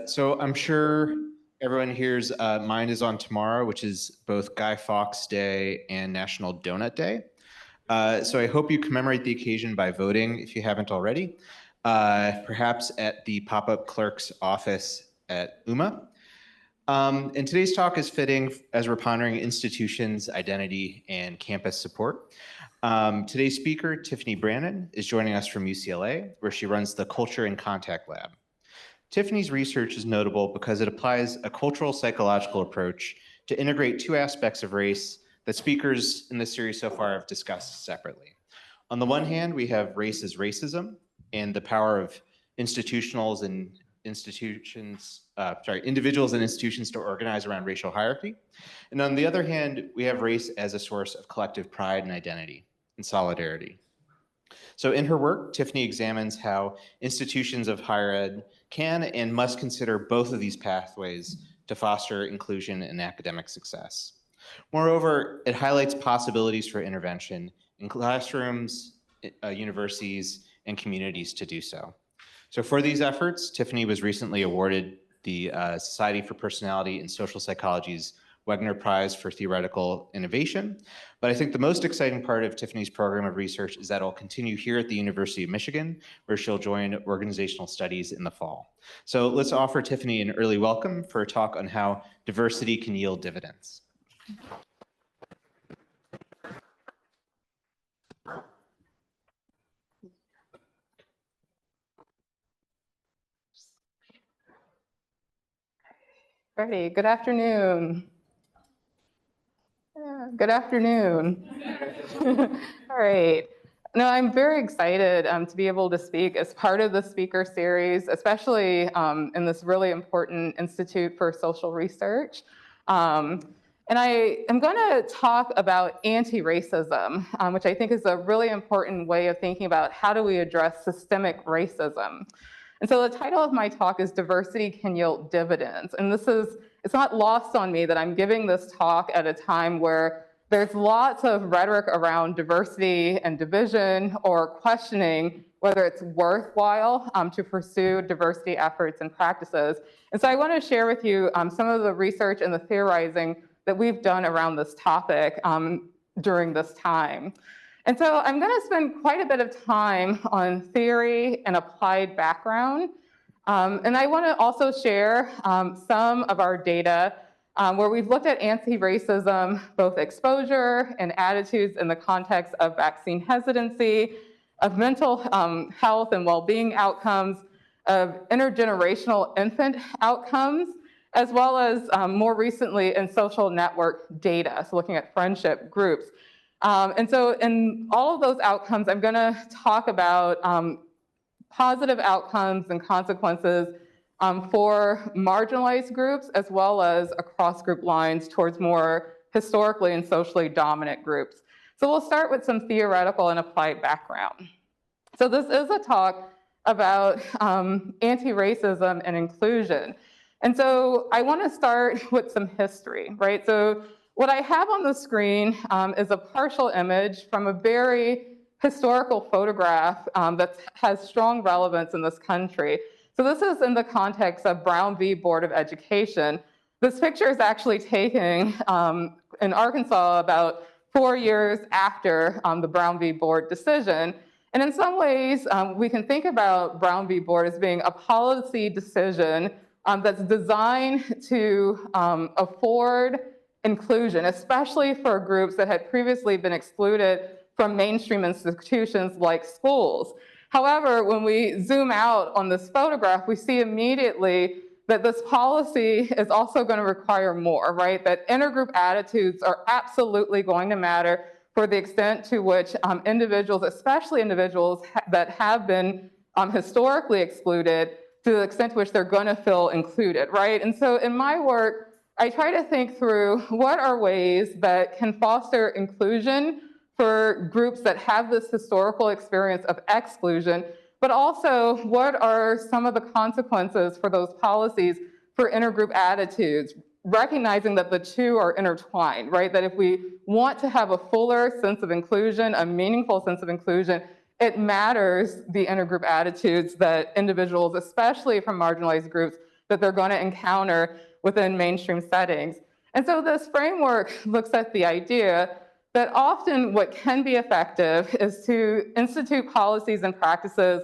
So I'm sure everyone here's mind is on tomorrow, which is both Guy Fawkes Day and National Donut Day. So I hope you commemorate the occasion by voting if you haven't already, perhaps at the pop-up clerk's office at UMA. And today's talk is fitting as we're pondering institutions, identity, and campus support. Today's speaker, Tiffany Brannon, is joining us from UCLA, where she runs the Culture and Contact Lab. Tiffany's research is notable because it applies a cultural psychological approach to integrate two aspects of race that speakers in this series so far have discussed separately. On the one hand, we have race as racism and the power of individuals and institutions to organize around racial hierarchy. And on the other hand, we have race as a source of collective pride and identity and solidarity. So in her work, Tiffany examines how institutions of higher ed can and must consider both of these pathways to foster inclusion and academic success. Moreover, it highlights possibilities for intervention in classrooms, universities, and communities to do so. So for these efforts, Tiffany was recently awarded the Society for Personality and Social Psychology's Wegner Prize for Theoretical Innovation. But I think the most exciting part of Tiffany's program of research is that it'll continue here at the University of Michigan, where she'll join organizational studies in the fall. So let's offer Tiffany an early welcome for a talk on how diversity can yield dividends. Ready. Good afternoon. Good afternoon. All right. No, I'm very excited to be able to speak as part of the speaker series, especially in this really important Institute for Social Research. And I am going to talk about anti-racism, which I think is a really important way of thinking about how do we address systemic racism. And so the title of my talk is Diversity Can Yield Dividends. And it's not lost on me that I'm giving this talk at a time where there's lots of rhetoric around diversity and division or questioning whether it's worthwhile to pursue diversity efforts and practices. And so I want to share with you some of the research and the theorizing that we've done around this topic during this time. And so I'm going to spend quite a bit of time on theory and applied background. And I want to also share some of our data where we've looked at anti-racism, both exposure and attitudes in the context of vaccine hesitancy, of mental health and well-being outcomes, of intergenerational infant outcomes, as well as more recently in social network data, so looking at friendship groups. And so in all of those outcomes, I'm going to talk about positive outcomes and consequences for marginalized groups, as well as across group lines towards more historically and socially dominant groups. So we'll start with some theoretical and applied background. So this is a talk about anti-racism and inclusion. And so I want to start with some history, right? So what I have on the screen is a partial image from a very historical photograph that has strong relevance in this country. So this is in the context of Brown v. Board of Education. This picture is actually taken in Arkansas about 4 years after the Brown v. Board decision. And in some ways, we can think about Brown v. Board as being a policy decision that's designed to afford inclusion, especially for groups that had previously been excluded from mainstream institutions like schools. However, when we zoom out on this photograph, we see immediately that this policy is also going to require more, right? That intergroup attitudes are absolutely going to matter for the extent to which individuals, especially individuals that have been historically excluded, to the extent to which they're going to feel included, right? And so in my work, I try to think through what are ways that can foster inclusion for groups that have this historical experience of exclusion, but also what are some of the consequences for those policies for intergroup attitudes, recognizing that the two are intertwined, right? That if we want to have a fuller sense of inclusion, a meaningful sense of inclusion, it matters the intergroup attitudes that individuals, especially from marginalized groups, that they're going to encounter within mainstream settings. And so this framework looks at the idea that often what can be effective is to institute policies and practices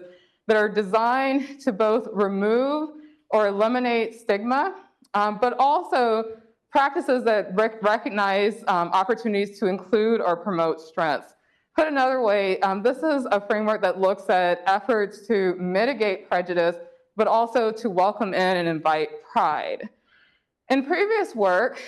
that are designed to both remove or eliminate stigma, but also practices that recognize opportunities to include or promote strengths. Put another way, this is a framework that looks at efforts to mitigate prejudice, but also to welcome in and invite pride. In previous work,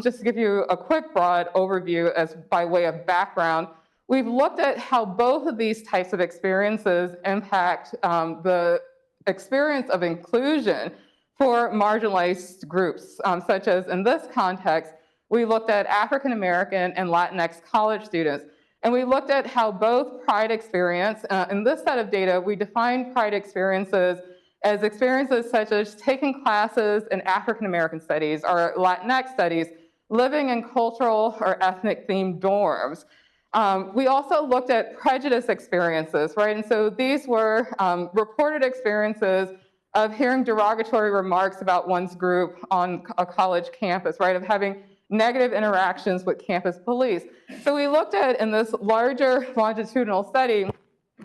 just to give you a quick broad overview as by way of background, we've looked at how both of these types of experiences impact the experience of inclusion for marginalized groups, such as in this context, we looked at African American and Latinx college students. And we looked at how both pride experience, in this set of data, we defined pride experiences as experiences such as taking classes in African American studies or Latinx studies, living in cultural or ethnic themed dorms. We also looked at prejudice experiences, right? And so these were reported experiences of hearing derogatory remarks about one's group on a college campus, right? Of having negative interactions with campus police. So we looked at, in this larger longitudinal study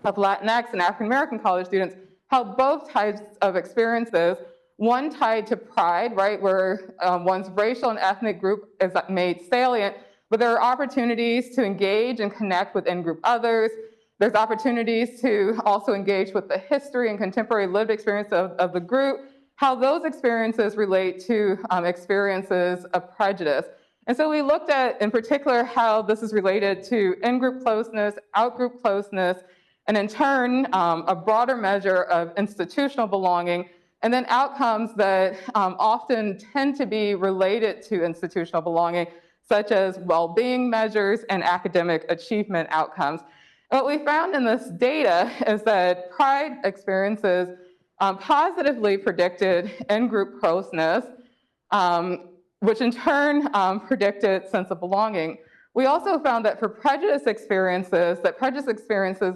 of Latinx and African American college students, how both types of experiences, one tied to pride, right, where one's racial and ethnic group is made salient, but there are opportunities to engage and connect with in-group others. There's opportunities to also engage with the history and contemporary lived experience of the group, how those experiences relate to experiences of prejudice. And so we looked at, in particular, how this is related to in-group closeness, out-group closeness, and in turn, a broader measure of institutional belonging, and then outcomes that often tend to be related to institutional belonging, such as well-being measures and academic achievement outcomes. And what we found in this data is that pride experiences positively predicted in-group closeness, which in turn predicted sense of belonging. We also found that for prejudice experiences,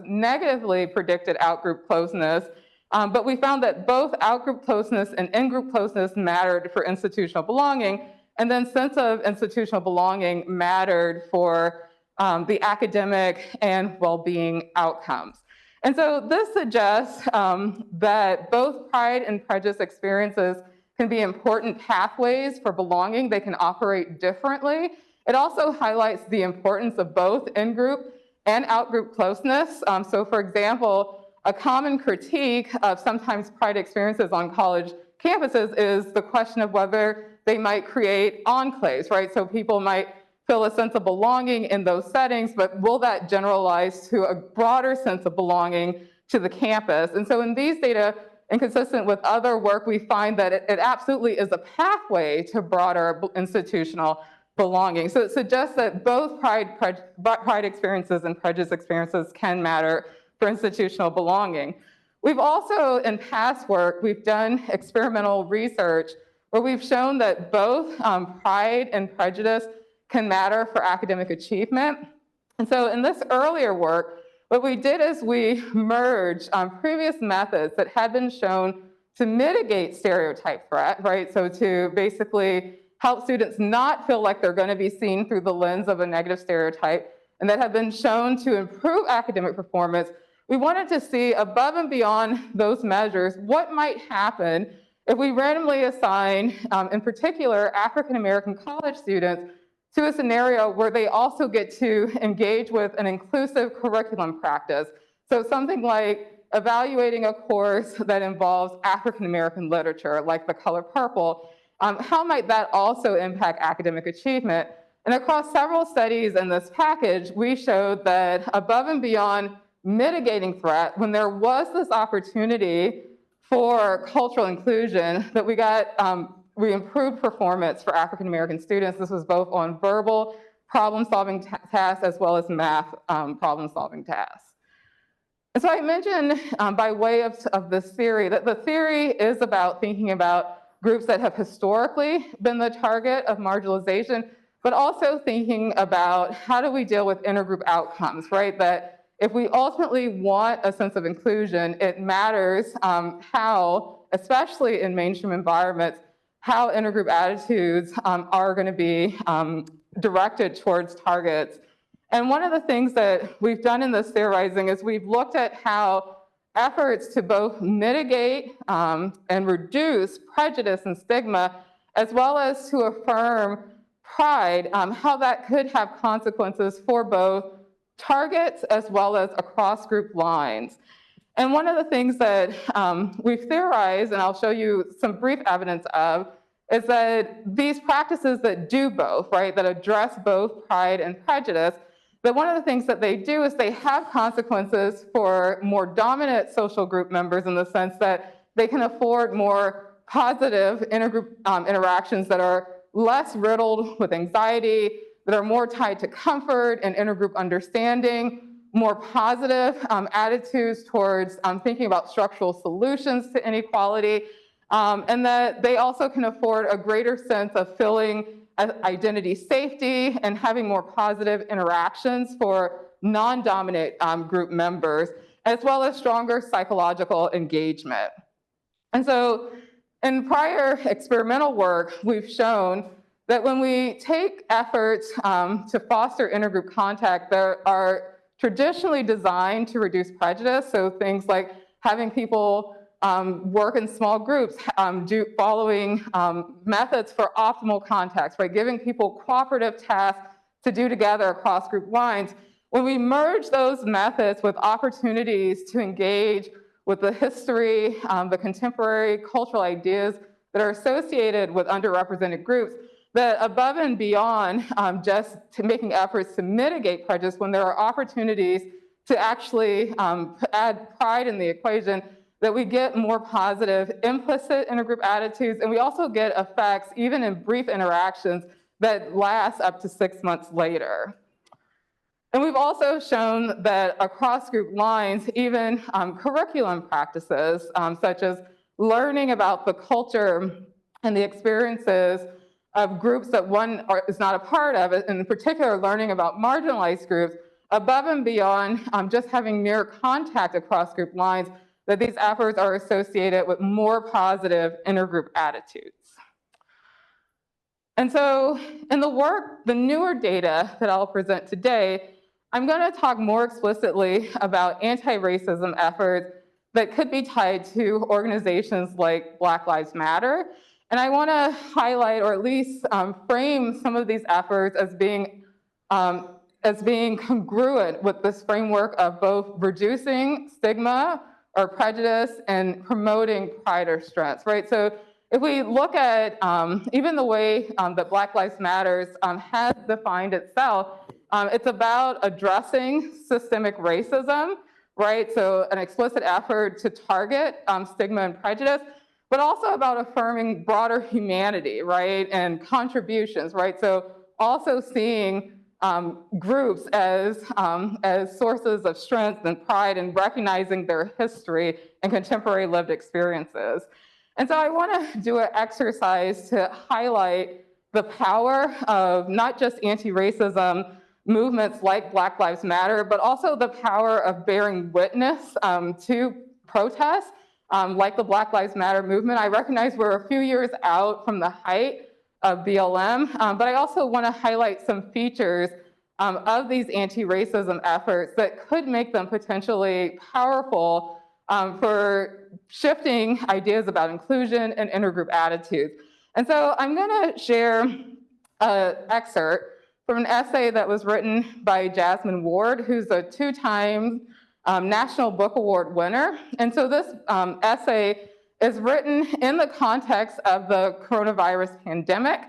negatively predicted out-group closeness, but we found that both out-group closeness and in-group closeness mattered for institutional belonging, and then sense of institutional belonging mattered for the academic and well-being outcomes. And so this suggests that both pride and prejudice experiences can be important pathways for belonging. They can operate differently. It also highlights the importance of both in-group and out-group closeness. So for example, a common critique of sometimes pride experiences on college campuses is the question of whether they might create enclaves, right? So people might feel a sense of belonging in those settings, but will that generalize to a broader sense of belonging to the campus? And so in these data, and consistent with other work, we find that it absolutely is a pathway to broader institutional belonging. So it suggests that both pride experiences and prejudice experiences can matter for institutional belonging. We've also, in past work, we've done experimental research where we've shown that both pride and prejudice can matter for academic achievement. And so in this earlier work, what we did is we merged previous methods that had been shown to mitigate stereotype threat, right? So to basically help students not feel like they're going to be seen through the lens of a negative stereotype, and that have been shown to improve academic performance. We wanted to see, above and beyond those measures, what might happen if we randomly assign, in particular, African American college students to a scenario where they also get to engage with an inclusive curriculum practice. So something like evaluating a course that involves African American literature, like The Color Purple. How might that also impact academic achievement? And across several studies in this package, we showed that above and beyond mitigating threat, when there was this opportunity for cultural inclusion, that we improved performance for African American students. This was both on verbal problem-solving tasks as well as math problem-solving tasks. And so I mentioned by way of this theory that the theory is about thinking about groups that have historically been the target of marginalization, but also thinking about how do we deal with intergroup outcomes, right? That if we ultimately want a sense of inclusion, it matters how especially in mainstream environments, how intergroup attitudes are going to be directed towards targets. And one of the things that we've done in this theorizing is we've looked at how efforts to both mitigate and reduce prejudice and stigma, as well as to affirm pride, how that could have consequences for both targets as well as across group lines. And one of the things that we've theorized, and I'll show you some brief evidence of, is that these practices that do both, right, that address both pride and prejudice, that one of the things that they do is they have consequences for more dominant social group members in the sense that they can afford more positive intergroup interactions that are less riddled with anxiety, that are more tied to comfort and intergroup understanding, more positive attitudes towards thinking about structural solutions to inequality, and that they also can afford a greater sense of feeling identity safety and having more positive interactions for non-dominant group members, as well as stronger psychological engagement. And so in prior experimental work, we've shown that when we take efforts to foster intergroup contact that are traditionally designed to reduce prejudice, so things like having people work in small groups, following methods for optimal contacts, right? Giving people cooperative tasks to do together across group lines. When we merge those methods with opportunities to engage with the history, the contemporary cultural ideas that are associated with underrepresented groups, that above and beyond just to making efforts to mitigate prejudice, when there are opportunities to actually add pride in the equation, that we get more positive implicit intergroup attitudes, and we also get effects, even in brief interactions, that last up to 6 months later. And we've also shown that across group lines, even curriculum practices, such as learning about the culture and the experiences of groups that one is not a part of, in particular learning about marginalized groups, above and beyond just having mere contact across group lines, that these efforts are associated with more positive intergroup attitudes. And so in the work, the newer data that I'll present today, I'm going to talk more explicitly about anti-racism efforts that could be tied to organizations like Black Lives Matter. And I want to highlight, or at least frame some of these efforts as being congruent with this framework of both reducing stigma or prejudice and promoting pride or strengths, right? So if we look at even the way that Black Lives Matter has defined itself, it's about addressing systemic racism, right? So an explicit effort to target stigma and prejudice, but also about affirming broader humanity, right? And contributions, right? So also seeing groups as sources of strength and pride and recognizing their history and contemporary lived experiences. And so I want to do an exercise to highlight the power of not just anti-racism movements like Black Lives Matter, but also the power of bearing witness to protests like the Black Lives Matter movement. I recognize we're a few years out from the height of BLM, but I also want to highlight some features of these anti-racism efforts that could make them potentially powerful for shifting ideas about inclusion and intergroup attitudes. And so I'm going to share an excerpt from an essay that was written by Jasmine Ward, who's a two-time National Book Award winner. And so this essay is written in the context of the coronavirus pandemic.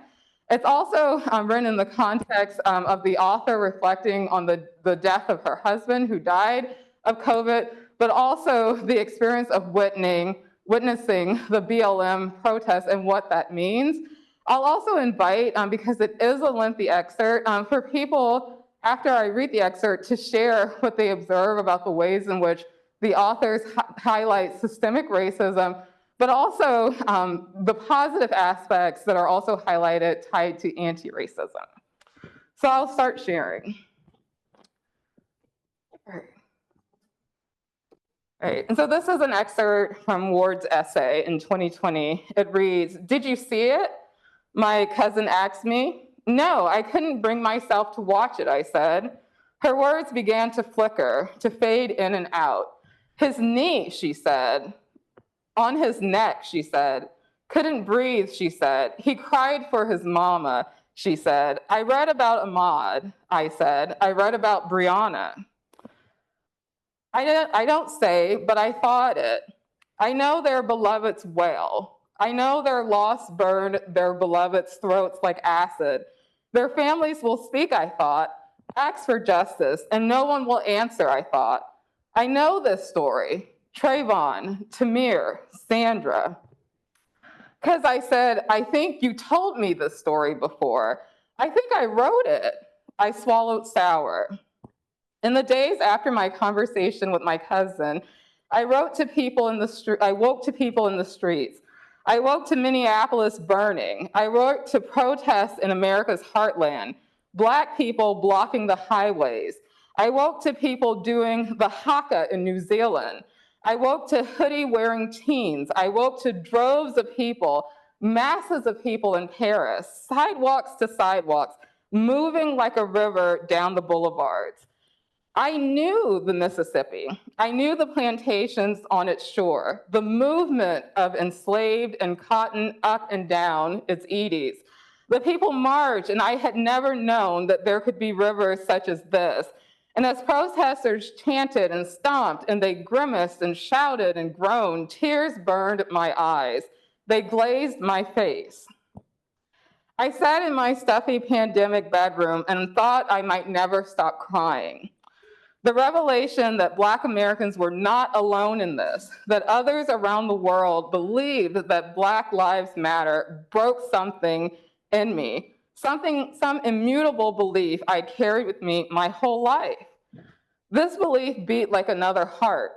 It's also written in the context of the author reflecting on the death of her husband who died of COVID, but also the experience of witnessing the BLM protests and what that means. I'll also invite, because it is a lengthy excerpt, for people, after I read the excerpt, to share what they observe about the ways in which the authors highlight systemic racism, but also the positive aspects that are also highlighted tied to anti-racism. So I'll start sharing. All right. Right. And so this is an excerpt from Ward's essay in 2020. It reads, "Did you see it?" My cousin asked me. "No, I couldn't bring myself to watch it," I said. Her words began to flicker, to fade in and out. "His knee," she said. "On his neck," she said. "Couldn't breathe," she said. "He cried for his mama," she said. "I read about Ahmaud," I said. "I read about Brianna." I don't say, but I thought it. I know their beloveds wail. I know their loss burned their beloveds' throats like acid. Their families will speak, I thought, ask for justice, and no one will answer, I thought. I know this story. Trayvon, Tamir, Sandra. Because I said, I think you told me this story before. I think I wrote it. I swallowed sour. In the days after my conversation with my cousin, I wrote to people in the street. I woke to people in the streets. I woke to Minneapolis burning. I wrote to protests in America's heartland, Black people blocking the highways. I woke to people doing the haka in New Zealand. I woke to hoodie-wearing teens. I woke to droves of people, masses of people in Paris, sidewalks to sidewalks, moving like a river down the boulevards. I knew the Mississippi. I knew the plantations on its shore, the movement of enslaved and cotton up and down its eddies. The people marched, and I had never known that there could be rivers such as this. And as protesters chanted and stomped, and they grimaced and shouted and groaned, tears burned my eyes. They glazed my face. I sat in my stuffy pandemic bedroom and thought I might never stop crying. The revelation that Black Americans were not alone in this, that others around the world believed that Black Lives Matter, broke something in me, some immutable belief I carried with me my whole life. This belief beat like another heart,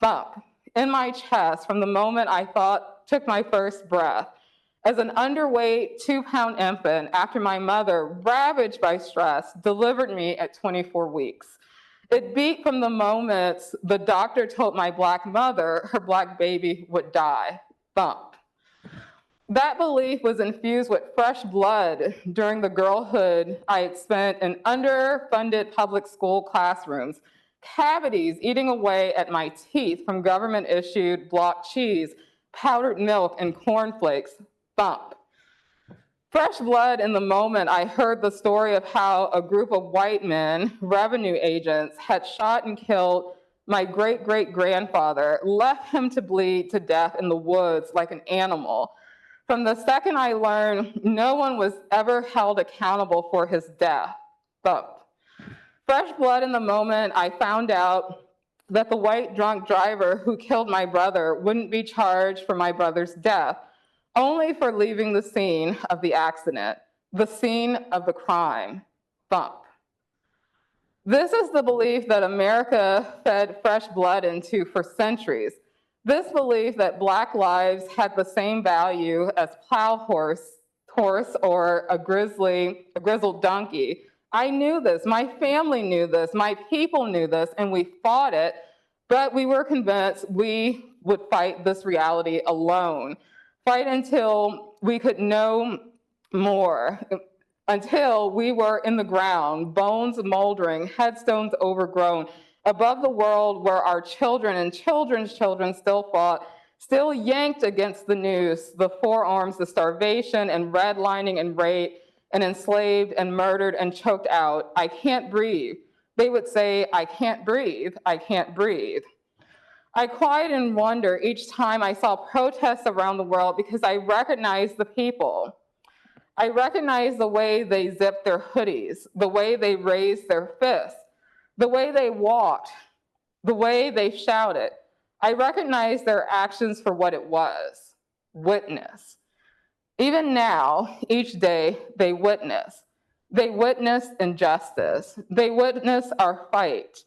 thump, in my chest from the moment I took my first breath. As an underweight 2-pound infant after my mother, ravaged by stress, delivered me at 24 weeks. It beat from the moment the doctor told my Black mother her Black baby would die. Thump. That belief was infused with fresh blood during the girlhood I had spent in underfunded public school classrooms, cavities eating away at my teeth from government-issued block cheese, powdered milk, and cornflakes. Thump. Fresh blood in the moment I heard the story of how a group of white men, revenue agents, had shot and killed my great-great-grandfather, left him to bleed to death in the woods like an animal. From the second I learned no one was ever held accountable for his death. Thump. Fresh blood in the moment I found out that the white drunk driver who killed my brother wouldn't be charged for my brother's death, only for leaving the scene of the accident, the scene of the crime. Thump. This is the belief that America fed fresh blood into for centuries. This belief that Black lives had the same value as plow horse or a grizzled donkey. I knew this, my family knew this, my people knew this, and we fought it, but we were convinced we would fight this reality alone. Fight until we could know more, until we were in the ground, bones moldering, headstones overgrown, above the world where our children and children's children still fought, still yanked against the noose, the forearms, the starvation and redlining and rape, and enslaved and murdered and choked out. I can't breathe. They would say, I can't breathe, I can't breathe. I cried in wonder each time I saw protests around the world because I recognized the people. I recognized the way they zipped their hoodies, the way they raised their fists, the way they walked, the way they shouted. I recognized their actions for what it was, witness. Even now, each day, they witness. They witness injustice. They witness our fight.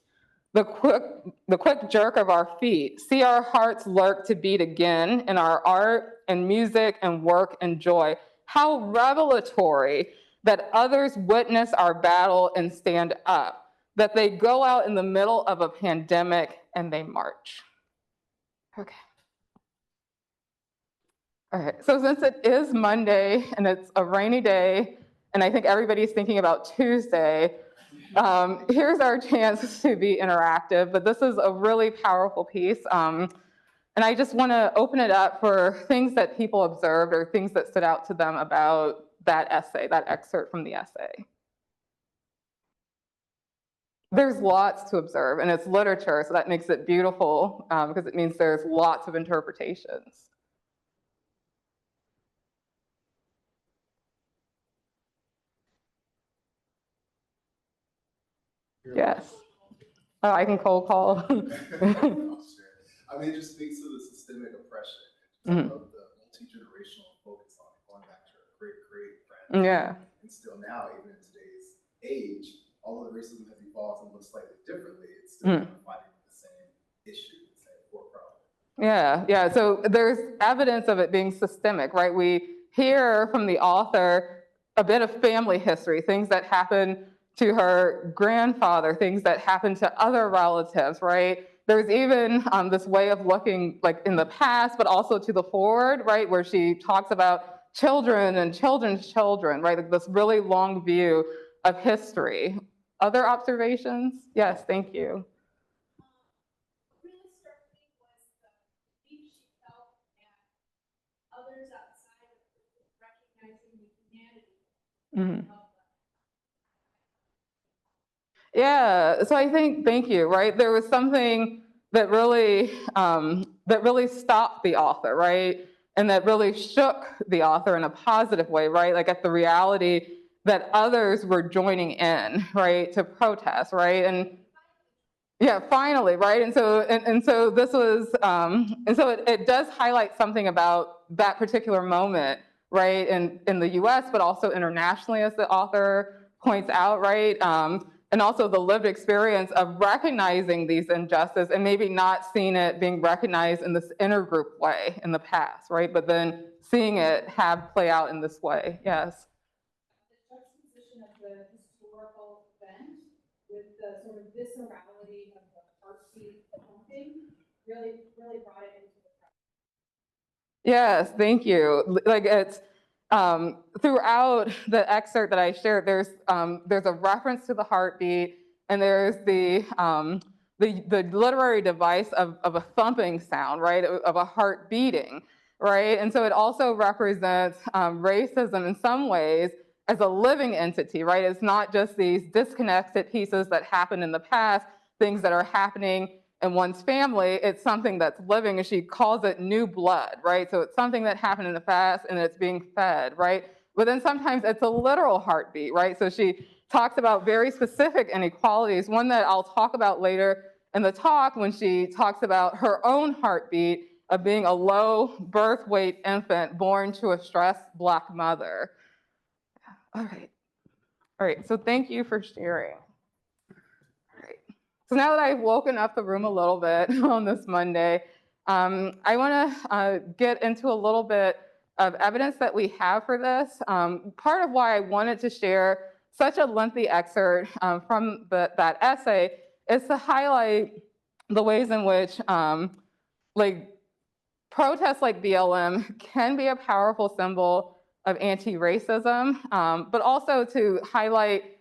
The quick jerk of our feet, see our hearts lurk to beat again in our art and music and work and joy. How revelatory that others witness our battle and stand up, that they go out in the middle of a pandemic and they march. Okay. All right, so since it is Monday and it's a rainy day, and I think everybody's thinking about Tuesday, here's our chance to be interactive, but this is a really powerful piece. And I just want to open it up for things that people observed or things that stood out to them about that essay, that excerpt from the essay. There's lots to observe, and it's literature, so that makes it beautiful because it means there's lots of interpretations. Yes. Oh, I can cold call. I mean, it just speaks to the systemic oppression of the multi-generational focus on going back to a great friend. Yeah. And still now, even in today's age, although racism has evolved and looks slightly differently, it's still kind of fighting the same issue, the same core problem. Yeah. So there's evidence of it being systemic, right? We hear from the author a bit of family history, things that happened to her grandfather, things that happened to other relatives, right? There's even this way of looking like in the past, but also to the forward, right? Where she talks about children and children's children, right? Like this really long view of history. Other observations? Yes, thank you. Others outside of recognizing the humanity. Mm-hmm. Yeah, so I think, thank you, right? There was something that really stopped the author, right? And that really shook the author in a positive way, right? Like at the reality that others were joining in, right, to protest, right? And yeah, finally, right? And so this was, and so it does highlight something about that particular moment, right, in the US, but also internationally, as the author points out, right? And also the lived experience of recognizing these injustices and maybe not seeing it being recognized in this intergroup way in the past, right? But then seeing it play out in this way, yes. The juxtaposition of the historical event with the sort of viscerality of the heartbeat pumping really brought it into the present. Yes, thank you. Like it's throughout the excerpt that I shared, there's a reference to the heartbeat, and there's the literary device of a thumping sound, right, of a heart beating, right? And so it also represents racism in some ways as a living entity, right? It's not just these disconnected pieces that happened in the past, things that are happening in one's family. It's something that's living, and she calls it new blood, right? So it's something that happened in the past and it's being fed, right? But then sometimes it's a literal heartbeat, right? So she talks about very specific inequalities, one that I'll talk about later in the talk when she talks about her own heartbeat of being a low birth weight infant born to a stressed Black mother. All right, so thank you for sharing. So now that I've woken up the room a little bit on this Monday, I want to get into a little bit of evidence that we have for this. Part of why I wanted to share such a lengthy excerpt from that essay is to highlight the ways in which protests like BLM can be a powerful symbol of anti-racism, but also to highlight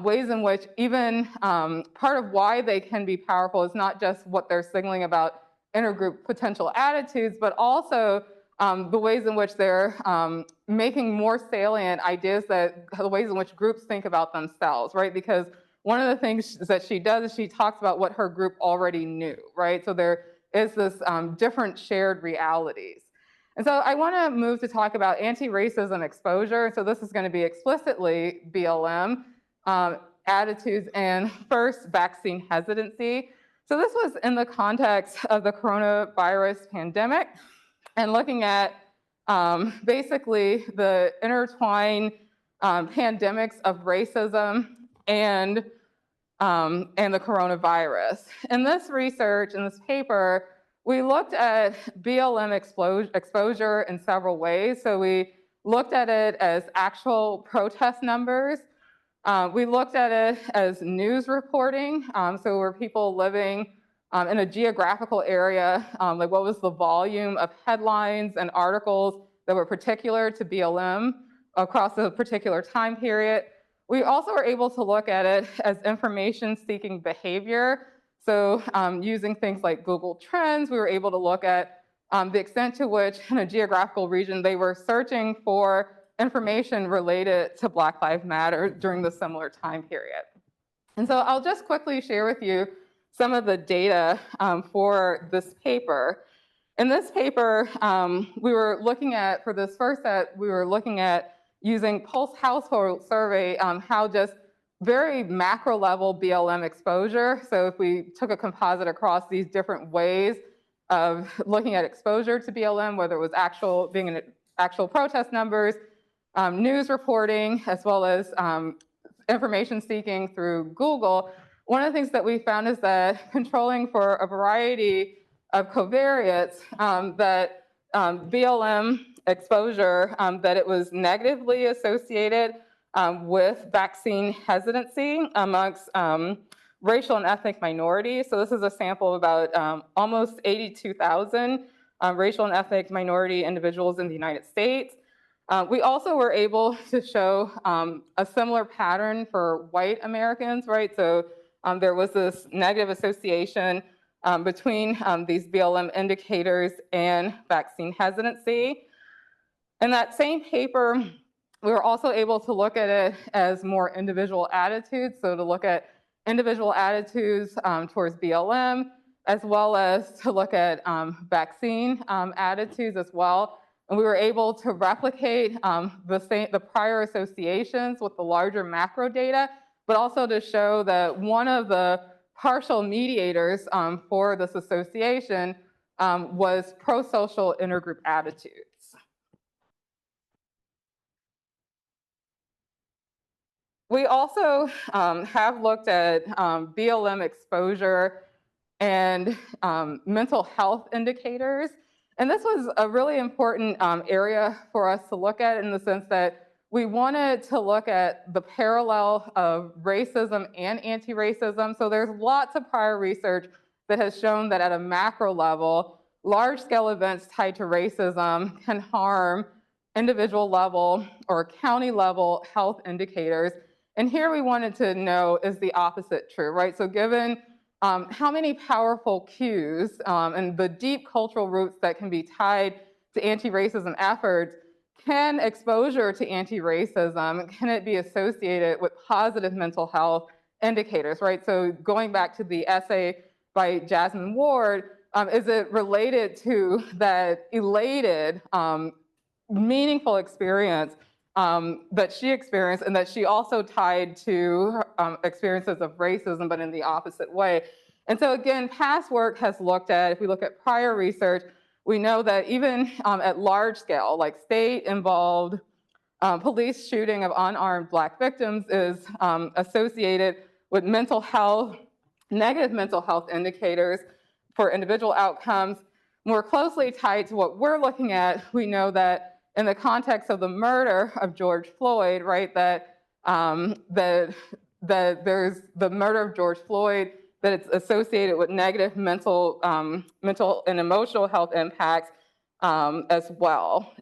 ways in which even part of why they can be powerful is not just what they're signaling about intergroup potential attitudes, but also the ways in which they're making more salient ideas, the ways in which groups think about themselves, right? Because one of the things that she does is she talks about what her group already knew, right? So there is this different shared realities. And so I want to move to talk about anti-racism exposure. So this is going to be explicitly BLM. Attitudes, and first, vaccine hesitancy. So this was in the context of the coronavirus pandemic and looking at basically the intertwined pandemics of racism and the coronavirus. In this research, in this paper, we looked at BLM exposure in several ways. So we looked at it as actual protest numbers. We looked at it as news reporting, so were people living in a geographical area, like what was the volume of headlines and articles that were particular to BLM across a particular time period. We also were able to look at it as information-seeking behavior. So using things like Google Trends, we were able to look at the extent to which in a geographical region they were searching for information related to Black Lives Matter during the similar time period. And so I'll just quickly share with you some of the data for this paper. In this paper, we were looking at, for this first set, we were looking at using Pulse Household Survey, how just very macro level BLM exposure. So if we took a composite across these different ways of looking at exposure to BLM, whether it was actual protest numbers, news reporting, as well as information seeking through Google, one of the things that we found is that controlling for a variety of covariates, that BLM exposure, that it was negatively associated with vaccine hesitancy amongst racial and ethnic minorities. So this is a sample of about almost 82,000 racial and ethnic minority individuals in the United States. We also were able to show a similar pattern for white Americans, right? So there was this negative association between these BLM indicators and vaccine hesitancy. In that same paper, we were also able to look at it as more individual attitudes, so to look at individual attitudes towards BLM, as well as to look at vaccine attitudes as well. And we were able to replicate the prior associations with the larger macro data, but also to show that one of the partial mediators for this association was pro-social intergroup attitudes. We also have looked at BLM exposure and mental health indicators. And this was a really important area for us to look at, in the sense that we wanted to look at the parallel of racism and anti-racism. So there's lots of prior research that has shown that at a macro level, large-scale events tied to racism can harm individual level or county level health indicators. And here we wanted to know, is the opposite true, right? So given how many powerful cues and the deep cultural roots that can be tied to anti-racism efforts, can exposure to anti-racism, can it be associated with positive mental health indicators, right? So going back to the essay by Jasmine Ward, is it related to that elated, meaningful experience that she experienced, and that she also tied to experiences of racism, but in the opposite way. And so again, past work has looked at, if we look at prior research, we know that even at large scale, like state-involved police shooting of unarmed Black victims is associated with mental health, negative mental health indicators for individual outcomes. More closely tied to what we're looking at, we know that in the context of the murder of George Floyd, right, that there's the murder of George Floyd, that it's associated with negative mental and emotional health impacts as well.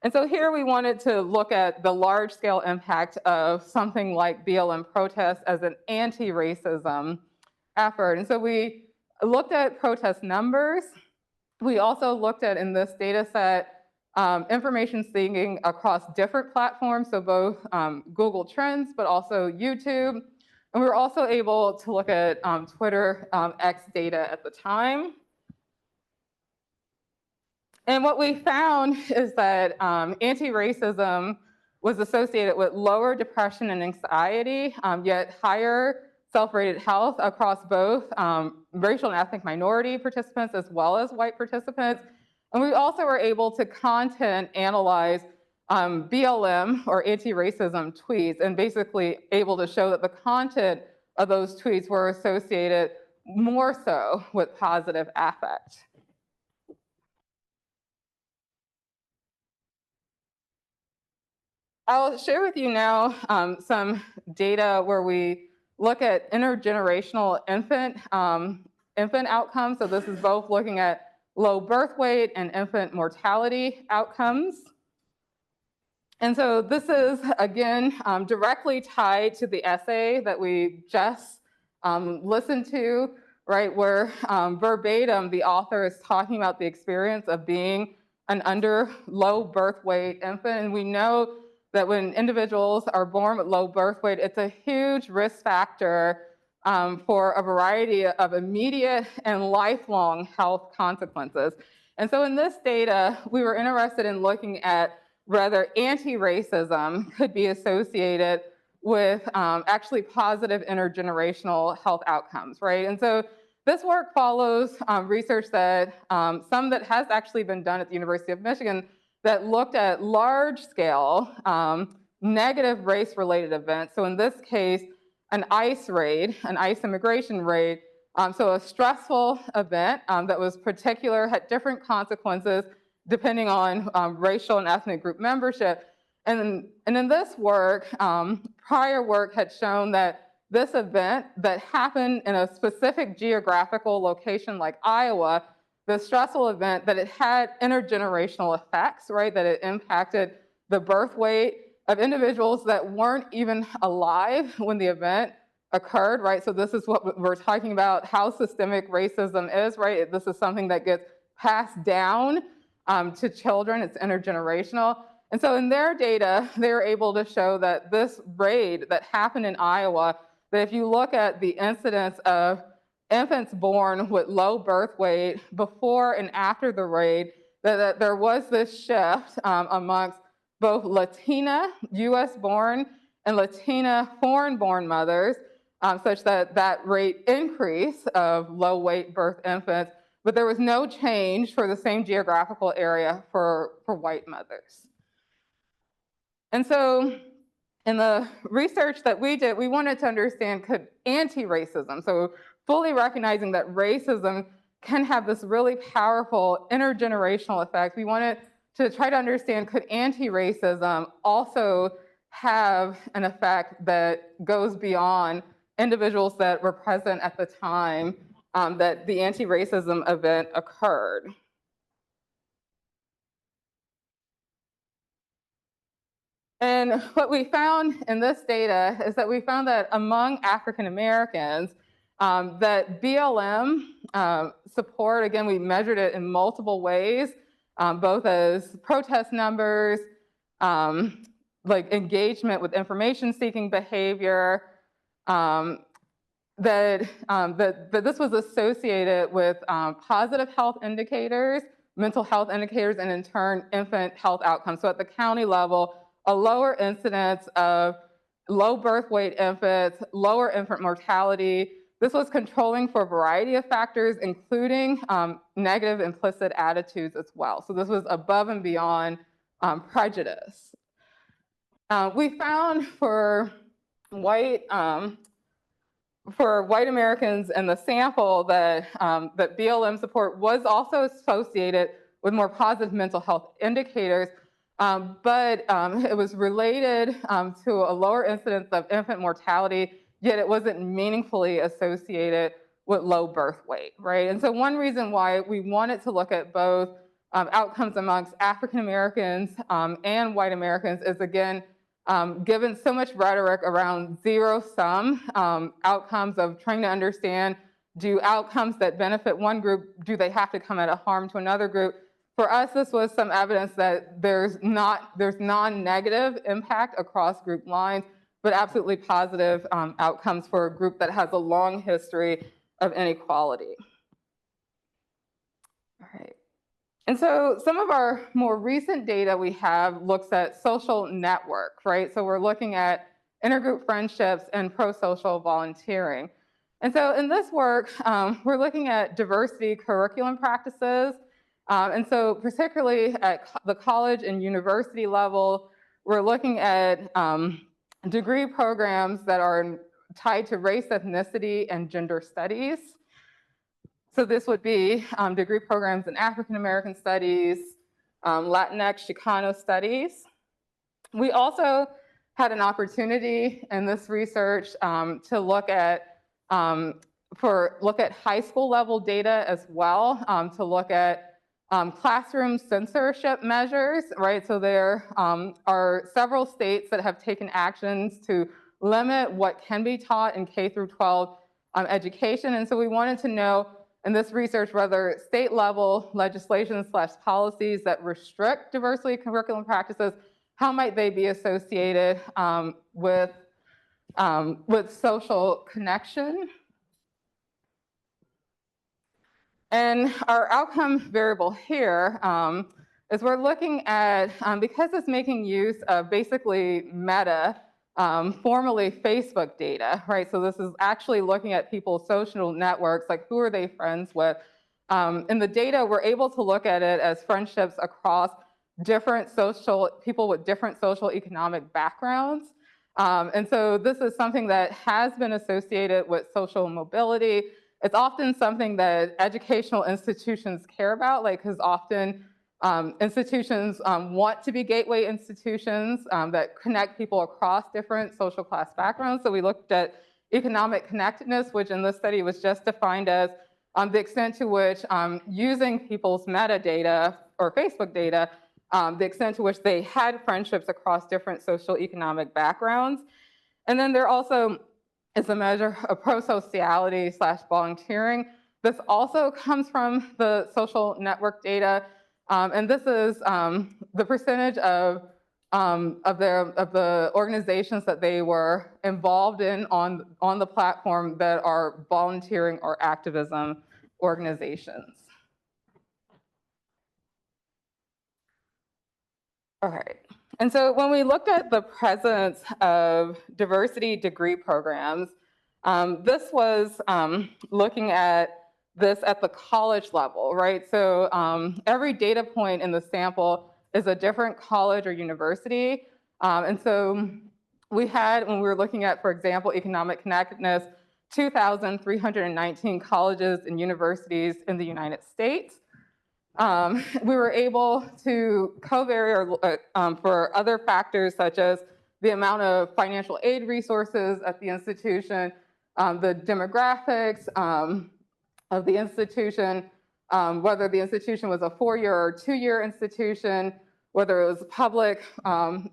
And so here we wanted to look at the large-scale impact of something like BLM protests as an anti-racism effort. And so we looked at protest numbers. We also looked at, in this data set, information seeking across different platforms, so both Google Trends, but also YouTube. And we were also able to look at Twitter X data at the time. And what we found is that anti-racism was associated with lower depression and anxiety, yet higher self-rated health across both racial and ethnic minority participants as well as white participants. And we also were able to content analyze BLM or anti-racism tweets, and basically able to show that the content of those tweets were associated more so with positive affect. I'll share with you now some data where we look at intergenerational infant infant outcomes. So this is both looking at low birth weight and infant mortality outcomes. And so this is, again, directly tied to the essay that we just listened to, right, where verbatim the author is talking about the experience of being an under low birth weight infant. And we know that when individuals are born with low birth weight, it's a huge risk factor for a variety of immediate and lifelong health consequences. And so in this data, we were interested in looking at whether anti-racism could be associated with actually positive intergenerational health outcomes, right? And so this work follows research that some that has actually been done at the University of Michigan that looked at large-scale negative race-related events. So in this case, an ICE raid, an ICE immigration raid, so a stressful event that was particular, had different consequences depending on racial and ethnic group membership. And in this work, prior work had shown that this event that happened in a specific geographical location like Iowa, the stressful event, that it had intergenerational effects, right? That it impacted the birth weight of individuals that weren't even alive when the event occurred, right? So this is what we're talking about, how systemic racism is, right? This is something that gets passed down to children. It's intergenerational. And so in their data, they were able to show that this raid that happened in Iowa, that if you look at the incidence of infants born with low birth weight before and after the raid, that there was this shift amongst both Latina US-born and Latina foreign-born mothers, such that that rate increase of low-weight birth infants, but there was no change for the same geographical area for white mothers. And so in the research that we did, we wanted to understand, could anti-racism, so fully recognizing that racism can have this really powerful intergenerational effect, we wanted to try to understand, could anti-racism also have an effect that goes beyond individuals that were present at the time that the anti-racism event occurred. And what we found in this data is that we found that among African Americans, that BLM support, again, we measured it in multiple ways, both as protest numbers, like engagement with information-seeking behavior, that this was associated with positive health indicators, mental health indicators, and in turn, infant health outcomes. So at the county level, a lower incidence of low birth weight infants, lower infant mortality. This was controlling for a variety of factors, including negative implicit attitudes as well. So this was above and beyond prejudice. We found for white Americans in the sample that, that BLM support was also associated with more positive mental health indicators, but it was related to a lower incidence of infant mortality, yet it wasn't meaningfully associated with low birth weight, right? And so one reason why we wanted to look at both outcomes amongst African Americans and white Americans is, again, given so much rhetoric around zero-sum outcomes of trying to understand, do outcomes that benefit one group, do they have to come at a harm to another group? For us, this was some evidence that there's non-negative impact across group lines, but absolutely positive outcomes for a group that has a long history of inequality. All right. And so some of our more recent data we have looks at social network, right? So we're looking at intergroup friendships and pro-social volunteering. And so in this work, we're looking at diversity curriculum practices. And so particularly at the college and university level, we're looking at degree programs that are tied to race, ethnicity, and gender studies. So this would be degree programs in African American studies, Latinx, Chicano studies. We also had an opportunity in this research to look at look at high school level data as well, to look at classroom censorship measures, right? So there are several states that have taken actions to limit what can be taught in K through 12 education. And so we wanted to know in this research whether state level legislation / policies that restrict diversity curriculum practices, how might they be associated with social connection. And our outcome variable here is we're looking at, because it's making use of basically Meta, formerly Facebook data, right? So this is actually looking at people's social networks, like who are they friends with? In the data, we're able to look at it as friendships across people with different social economic backgrounds. And so this is something that has been associated with social mobility. It's often something that educational institutions care about, like, because often institutions want to be gateway institutions that connect people across different social class backgrounds. So we looked at economic connectedness, which in this study was just defined as the extent to which using people's metadata or Facebook data, the extent to which they had friendships across different social economic backgrounds. And then there also is a measure of pro-sociality / volunteering. This also comes from the social network data. And this is the percentage of the organizations that they were involved in on the platform that are volunteering or activism organizations. All right. And so when we looked at the presence of diversity degree programs, this was looking at this at the college level, right? So every data point in the sample is a different college or university. And so we had, when we were looking at, for example, economic connectedness, 2,319 colleges and universities in the United States. We were able to covary for other factors such as the amount of financial aid resources at the institution, the demographics of the institution, whether the institution was a 4-year or 2-year institution, whether it was a public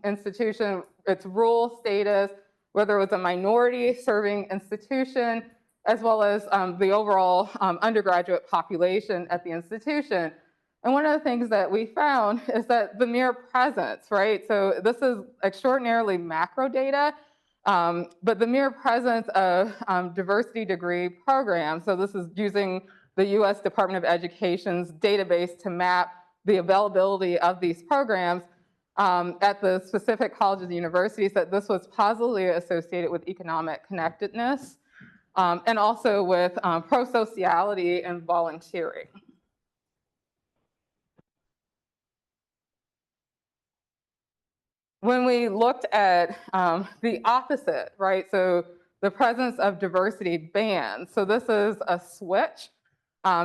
institution, its rural status, whether it was a minority serving institution, as well as the overall undergraduate population at the institution. And one of the things that we found is that the mere presence, right? So this is extraordinarily macro data, but the mere presence of diversity degree programs, so this is using the US Department of Education's database to map the availability of these programs at the specific colleges and universities, that this was positively associated with economic connectedness and also with pro-sociality and volunteering. When we looked at the opposite, right? So the presence of diversity bans. So this is a switch.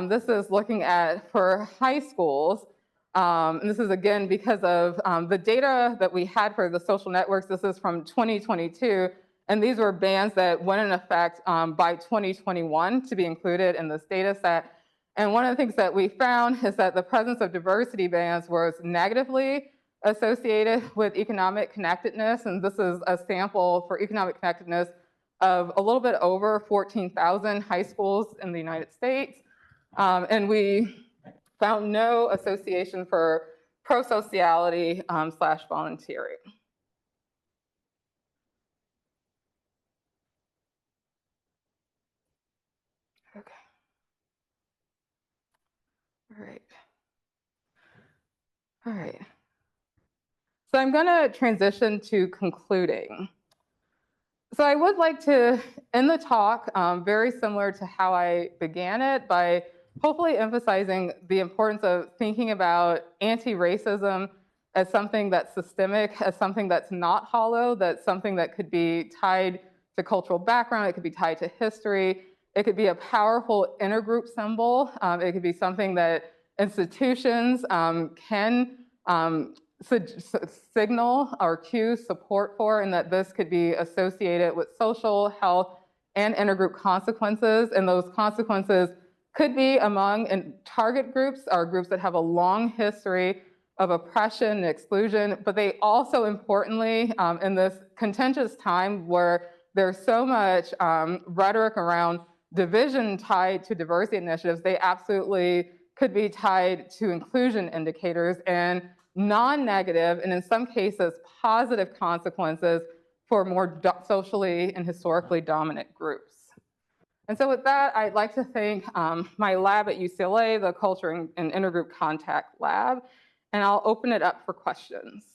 This is looking at for high schools. And this is again because of the data that we had for the social networks. This is from 2022. And these were bans that went in effect by 2021 to be included in this data set. And one of the things that we found is that the presence of diversity bans was negatively associated with economic connectedness. And this is a sample for economic connectedness of a little bit over 14,000 high schools in the United States. And we found no association for pro-sociality / volunteering. Okay. All right. All right. So I'm going to transition to concluding. So I would like to end the talk very similar to how I began it, by hopefully emphasizing the importance of thinking about anti-racism as something that's systemic, as something that's not hollow, that's something that could be tied to cultural background, it could be tied to history, it could be a powerful intergroup symbol, it could be something that institutions can signal or cue support for, and that this could be associated with social, health, and intergroup consequences, and those consequences could be among and target groups or groups that have a long history of oppression and exclusion, but they also importantly, in this contentious time where there's so much rhetoric around division tied to diversity initiatives, they absolutely could be tied to inclusion indicators and non-negative, and in some cases, positive consequences for more socially and historically dominant groups. And so with that, I'd like to thank my lab at UCLA, the Culture and Intergroup Contact Lab, and I'll open it up for questions.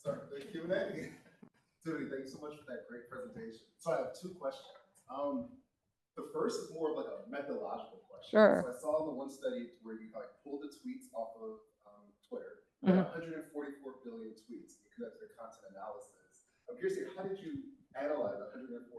Sorry, the Q&A. Tiffany, thank you so much for that great presentation. So I have two questions. The first is more of like a methodological question. Sure. So I saw in the one study where you like pulled the tweets off of Twitter, 144 billion tweets, you conducted a content analysis. I'm curious here, how did you analyze 144,000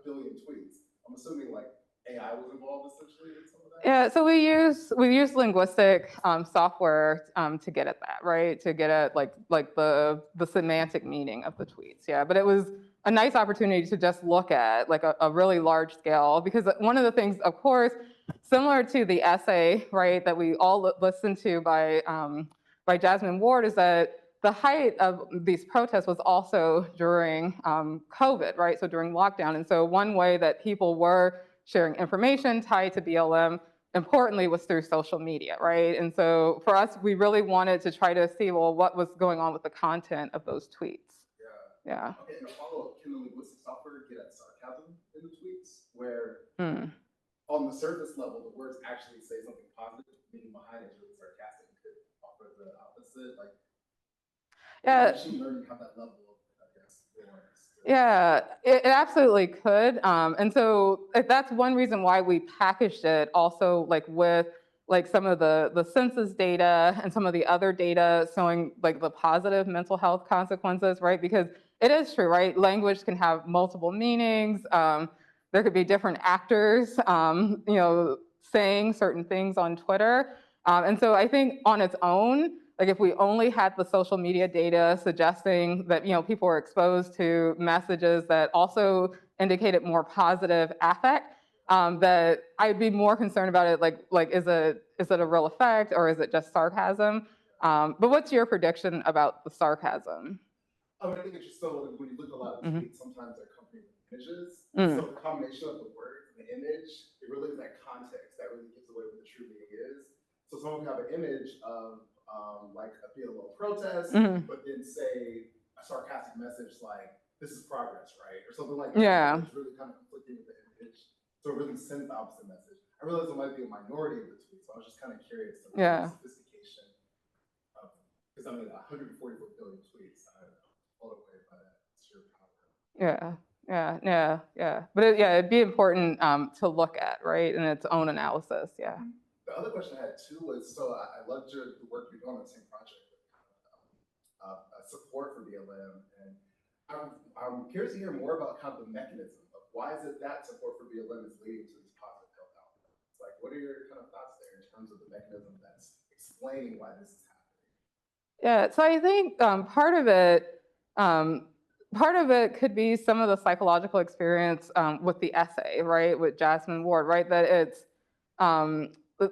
billion tweets? I'm assuming like AI was involved essentially in some of that? Yeah, so we use linguistic software to get at that, right? To get at like the semantic meaning of the tweets. Yeah, but it was a nice opportunity to just look at like a really large scale, because one of the things, of course, similar to the essay, right, that we all listened to by Jasmine Ward, is that the height of these protests was also during COVID, right? So during lockdown, and so one way that people were sharing information tied to BLM, importantly, was through social media, right? And so for us, we really wanted to try to see, well, what was going on with the content of those tweets. Yeah. Okay, and a follow-up, can the linguistic software get at sarcasm in the tweets, where on the surface level, the words actually say something positive, meaning behind it is really sarcastic, and could offer the opposite? Like, yeah, machine learning have that level of, I guess, nuance. Yeah, it absolutely could. And so that's one reason why we packaged it also like with like some of the census data and some of the other data showing like the positive mental health consequences, right? Because it is true, right? Language can have multiple meanings. There could be different actors, you know, saying certain things on Twitter. And so I think on its own, like if we only had the social media data suggesting that, you know, people were exposed to messages that also indicated more positive affect, that I'd be more concerned about it. Like is it a real effect, or is it just sarcasm? But what's your prediction about the sarcasm? I mean, I think it's just so when you look at a lot of tweets, sometimes they're accompanied with images. So the combination of the word and the image, it really is that context that really gives away what the true meaning is. So someone can have an image of like a BLM protest, but then say a sarcastic message like "this is progress," right, or something like that. Yeah, it's really kind of conflicting with the image, so it really sends the opposite message. I realize it might be a minority of the tweets, so I was just kind of curious about the sophistication of, because I mean 144 billion tweets, I'm blown away by that sheer power. Yeah. But it'd be important to look at, right, in its own analysis. Yeah. The other question I had too was, so I loved the work you're doing on the same project with support for BLM, and I'm curious to hear more about kind of the mechanism of why is it that support for BLM is leading to these positive health outcomes. Like, what are your kind of thoughts there in terms of the mechanism that's explaining why this is happening? Yeah, so I think part of it could be some of the psychological experience with the essay, right, with Jasmine Ward, right, that it's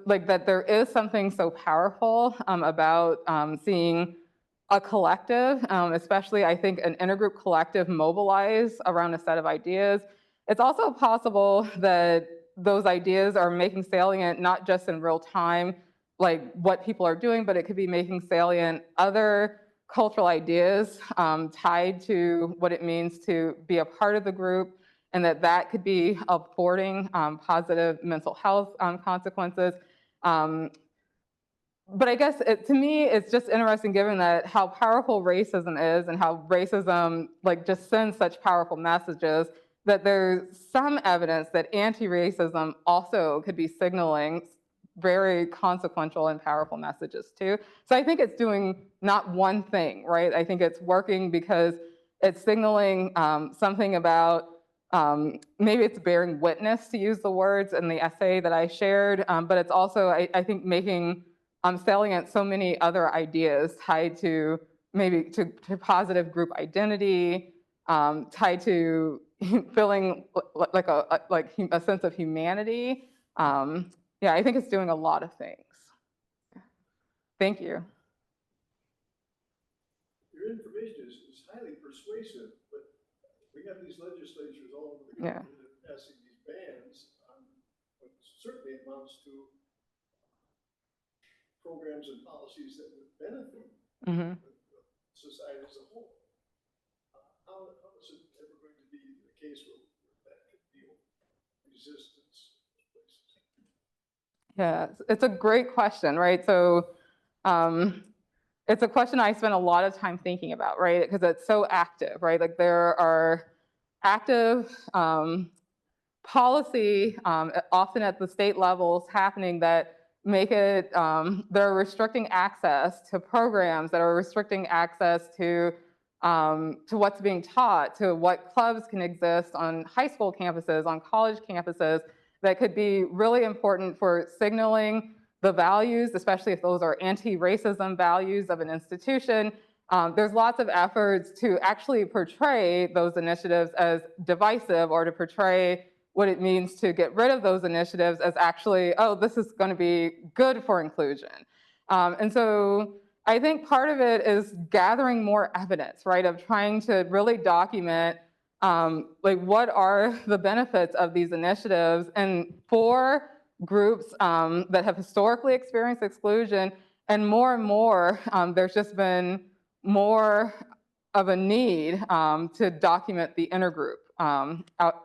like that there is something so powerful about seeing a collective, especially I think an intergroup collective mobilize around a set of ideas. It's also possible that those ideas are making salient not just in real time, like what people are doing, but it could be making salient other cultural ideas tied to what it means to be a part of the group, and that could be affording positive mental health consequences. But I guess to me, it's just interesting given that how powerful racism is and how racism like just sends such powerful messages, that there's some evidence that anti-racism also could be signaling very consequential and powerful messages too. So I think it's doing not one thing, right? I think it's working because It's signaling something about, maybe it's bearing witness, to use the words in the essay that I shared, but it's also, I think, making salient so many other ideas tied to maybe to positive group identity, tied to feeling like a sense of humanity. Yeah, I think it's doing a lot of things. Thank you. Your information is highly persuasive, but we have these legislatures all over the country that are passing these bans on what certainly amounts to programs and policies that would benefit society as a whole. How is it ever going to be the case where that could be resistance? Yeah, it's a great question, right? So it's a question I spend a lot of time thinking about, right? Because it's so active, right? Like there are active policy, often at the state levels, happening that make it, they're restricting access to programs, that are restricting access to what's being taught, to what clubs can exist on high school campuses, on college campuses, that could be really important for signaling the values, especially if those are anti-racism values of an institution. There's lots of efforts to actually portray those initiatives as divisive, or to portray what it means to get rid of those initiatives as actually, oh, this is going to be good for inclusion. And so I think part of it is gathering more evidence, right, of trying to really document like what are the benefits of these initiatives, and for groups that have historically experienced exclusion, and more, there's just been more of a need to document the intergroup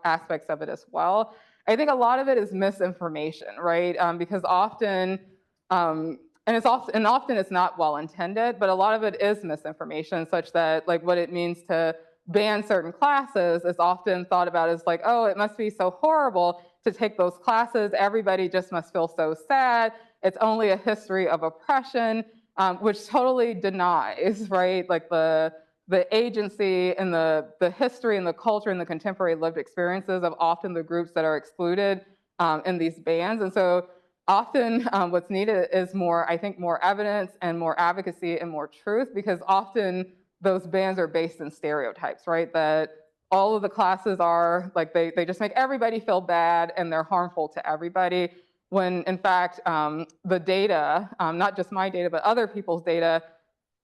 aspects of it as well. I think a lot of it is misinformation, right? Because often, and often it's not well intended, but a lot of it is misinformation, such that like what it means to ban certain classes is often thought about as like, oh, it must be so horrible to take those classes. Everybody just must feel so sad. It's only a history of oppression, which totally denies, right, like the agency and the history and the culture and the contemporary lived experiences of often the groups that are excluded in these bans. And so often what's needed is more, I think, more evidence and more advocacy and more truth, because often those bans are based in stereotypes, right? That all of the classes are like, they just make everybody feel bad and they're harmful to everybody, when in fact, the data, not just my data, but other people's data,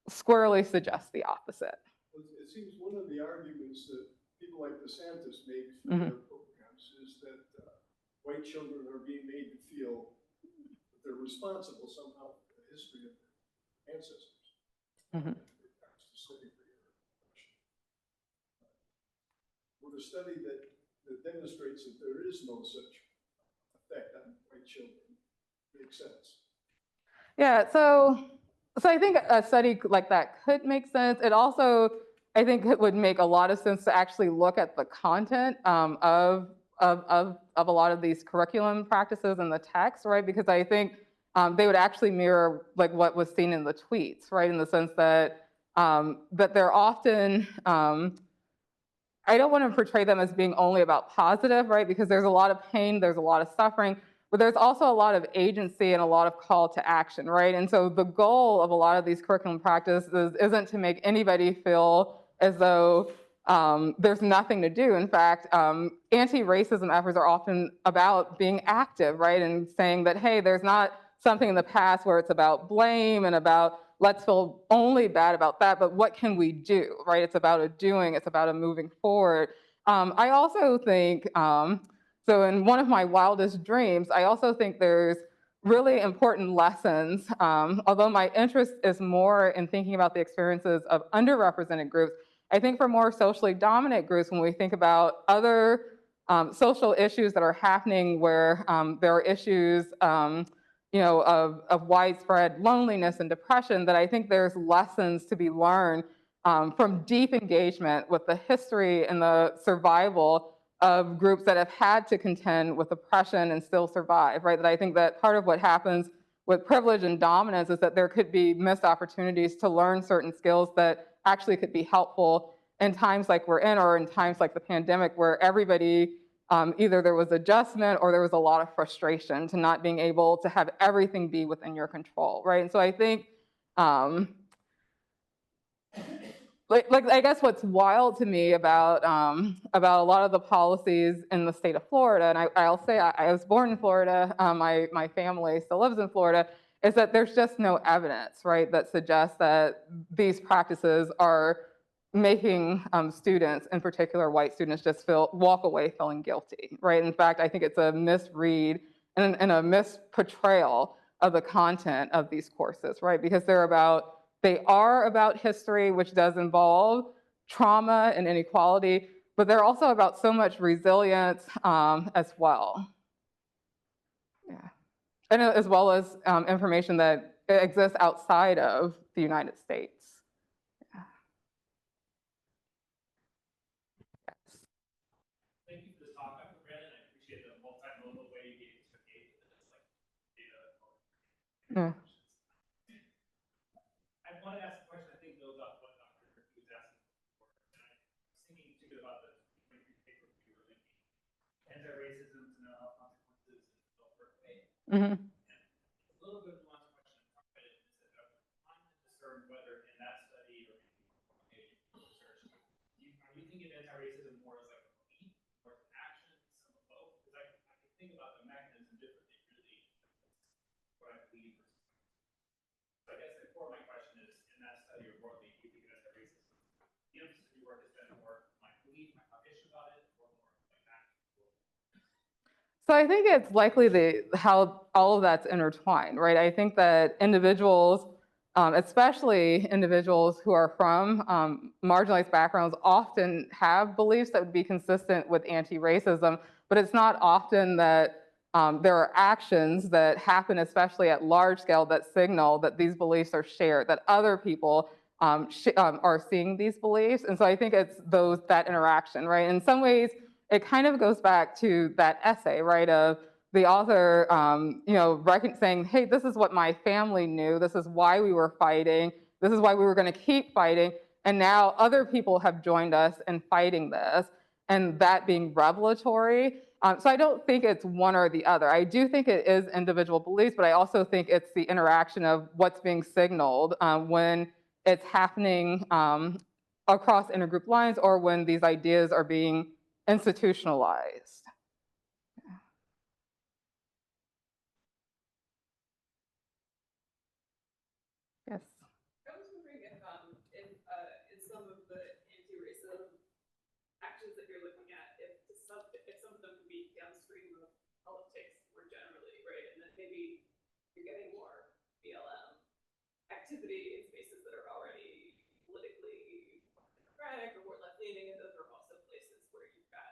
squarely suggests the opposite. It seems one of the arguments that people like DeSantis make for their programs is that white children are being made to feel that they're responsible somehow for the history of their ancestors. With a study that demonstrates that there is no such effect on white children, makes sense. Yeah, so I think a study like that could make sense. It also, I think, it would make a lot of sense to actually look at the content of a lot of these curriculum practices in the text, right? Because I think they would actually mirror like what was seen in the tweets, right? In the sense that that they're often, I don't want to portray them as being only about positive, right? Because there's a lot of pain, there's a lot of suffering, but there's also a lot of agency and a lot of call to action, right? And so the goal of a lot of these curriculum practices isn't to make anybody feel as though there's nothing to do. In fact, anti-racism efforts are often about being active, right? And saying that, hey, there's not something in the past where it's about blame and about let's feel only bad about that, but what can we do, right? It's about a doing, it's about a moving forward. I also think, so in one of my wildest dreams, I also think there's really important lessons, although my interest is more in thinking about the experiences of underrepresented groups. I think for more socially dominant groups, when we think about other social issues that are happening where there are issues of widespread loneliness and depression, that I think there's lessons to be learned from deep engagement with the history and the survival of groups that have had to contend with oppression and still survive, right? That I think that part of what happens with privilege and dominance is that there could be missed opportunities to learn certain skills that actually could be helpful in times like we're in, or in times like the pandemic, where everybody, either there was adjustment or there was a lot of frustration to not being able to have everything be within your control, right? And so I think, like I guess what's wild to me about a lot of the policies in the state of Florida, and I'll say I was born in Florida, my family still lives in Florida, is that there's just no evidence, right, that suggests that these practices are making students, in particular white students, just walk away feeling guilty, right? In fact, I think it's a misread and a misportrayal of the content of these courses, right? Because they are about history, which does involve trauma and inequality, but they're also about so much resilience as well. Yeah. And as well as information that exists outside of the United States. Yeah. Yes. Thank you for the talk, Dr. Brandon. I appreciate the multimodal way you gave us to engage with this, like data. Yeah. I want to ask a question. I think builds off what Dr. was asking before. And I was thinking too about the paper we were linking anti-racism to mental health consequences and portray. Mm-hmm. A little bit nuanced question. Is that I'm trying to discern whether in that study or in research, are you thinking of anti-racism more as like a belief or as an action, some of both? Because I can think about the mechanism differently, really, what I believe. So I guess the core of my question is, in that study or broadly, do you think of anti-racism? The emphasis of your work has been more my belief, my cognition about it, or more like actionable? So I think it's likely how all of that's intertwined, right? I think that individuals, especially individuals who are from marginalized backgrounds, often have beliefs that would be consistent with anti-racism, but it's not often that there are actions that happen, especially at large scale, that signal that these beliefs are shared, that other people are seeing these beliefs. And so I think it's that interaction, right? In some ways, it kind of goes back to that essay, right, of the author, saying, hey, this is what my family knew. This is why we were fighting. This is why we were going to keep fighting. And now other people have joined us in fighting this, and that being revelatory. So I don't think it's one or the other. I do think it is individual beliefs, but I also think it's the interaction of what's being signaled when it's happening across intergroup lines, or when these ideas are being institutionalized. Yes. I was wondering if in some of the anti-racism actions that you're looking at, if some of them could be downstream of politics more generally, right? And then maybe you're getting more BLM activity in spaces that are already politically democratic or more left-leaning, and those are also places where you've got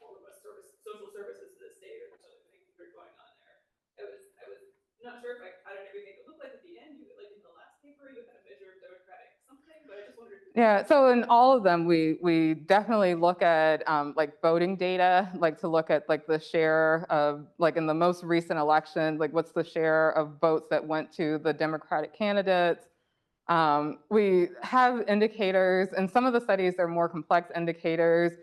more robust social services in the state, or there's other things that are going on there. I was not sure if I caught everything. It looked like at the end, like in the last paper, you had a measure of democratic something, but I just wondered. Yeah, so in all of them, we definitely look at like voting data, like to look at like the share of, like in the most recent election, like what's the share of votes that went to the Democratic candidates. We have indicators, and some of the studies are more complex indicators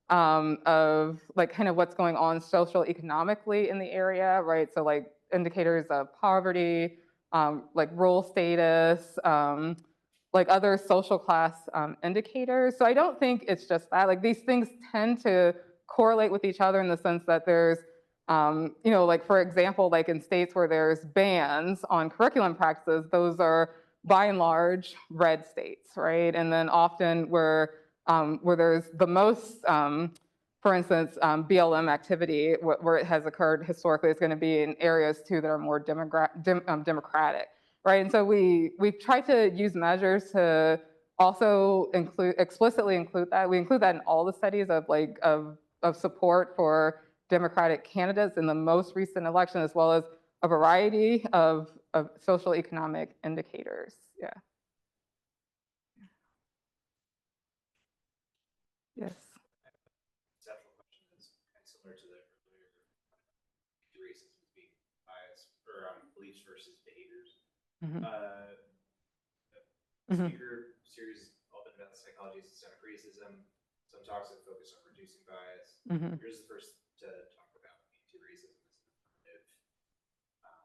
of like kind of what's going on social economically in the area, right? So like indicators of poverty, like rural status, like other social class indicators. So I don't think it's just that. Like these things tend to correlate with each other in the sense that there's, like for example, like in states where there's bans on curriculum practices, those are by and large red states, right? And then often where there's the most, for instance, BLM activity, where it has occurred historically, is going to be in areas too that are more democratic, right? And so we've tried to use measures to also explicitly include that. We include that in all the studies of support for Democratic candidates in the most recent election, as well as a variety of social economic indicators. Yeah. Yes. Conceptual question is kind of similar to the earlier racism being bias or beliefs versus behaviors. Mm-hmm. The speaker series has all been about the psychology of systemic racism. Some talks have focused on reducing bias. Mhm. Here's the first to talk about anti-racism as an affirmative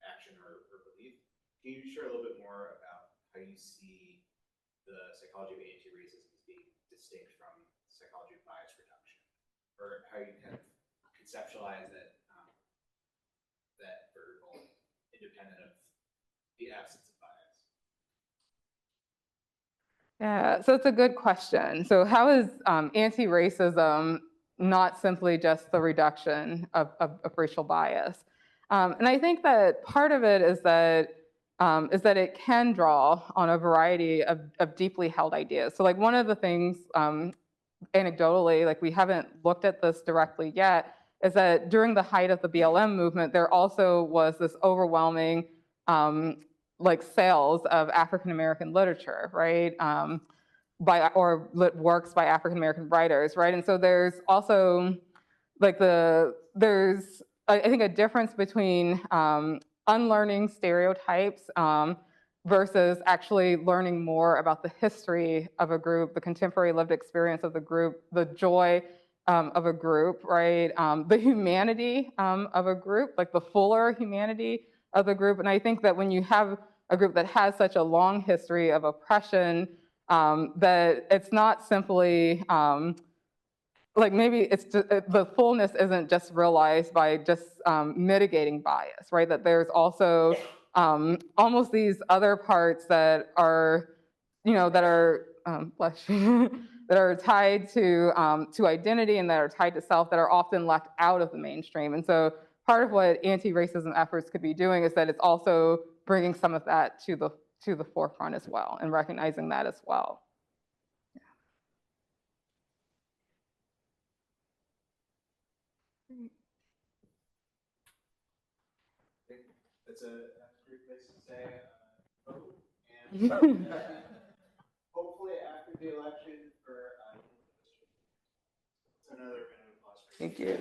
action or belief. Can you share a little bit more about how you see the psychology of anti-racism as being distinct from psychology of bias reduction, or how you kind of conceptualize that that vertical independent of the absence of bias? Yeah, so it's a good question. So how is anti-racism not simply just the reduction of racial bias? And I think that part of it is that it can draw on a variety of deeply held ideas. So like one of the things anecdotally, like we haven't looked at this directly yet, is that during the height of the BLM movement, there also was this overwhelming like sales of African American literature, right? Works by African American writers, right? And so there's also like there's I think a difference between unlearning stereotypes versus actually learning more about the history of a group, the contemporary lived experience of the group, the joy of a group, right? The humanity of a group, like the fuller humanity of the group. And I think that when you have a group that has such a long history of oppression, that it's not simply like maybe it's just, the fullness isn't just realized by just mitigating bias, right? That there's also almost these other parts that are, that are bless you, that are tied to identity and that are tied to self that are often left out of the mainstream. And so part of what anti-racism efforts could be doing is that it's also bringing some of that to the forefront as well and recognizing that as well. I think that's a great place to say vote, and hopefully after the election for another round of applause. Thank you.